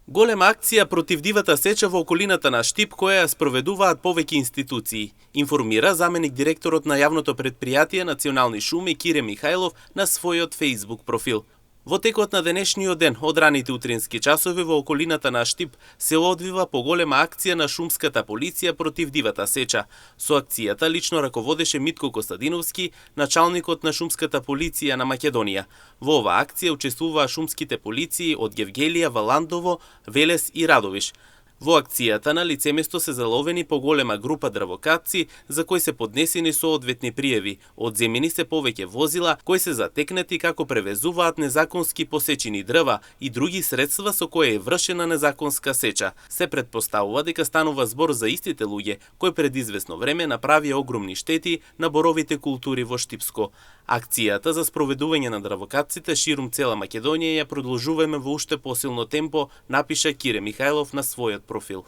Голема акција против дивата сеча во околината на Штип, која ја спроведуваат повеќе институции, информира заменик директорот на јавното претпријатие Национални шуми Кире Михајлов на својот Facebook профил. Во текот на денешниот ден, од раните утрински часови во околината на Штип се одвива поголема акција на шумската полиција против дивата сеча. Со акцијата лично раководеше Митко Костадиновски, началникот на шумската полиција на Македонија. Во оваа акција учествуваа шумските полиции од Гевгелија, Валандово, Велес и Радовиш. Во акцијата на лице место се заловени поголема група дрвокатци за кои се поднесени соодветни пријави, одземени се повеќе возила кои се затекнати како превезуваат незаконски посечени дрва и други средства со кои е вршена незаконска сеча. Се претпоставува дека станува збор за истите луѓе кои пред известно време направија огромни штети на боровите култури во Штипско. Акцијата за спроведување на дрвокатците ширум цела Македонија ја продолжуваме во уште посилно темпо, напиша Кире Михајлов на својот профил.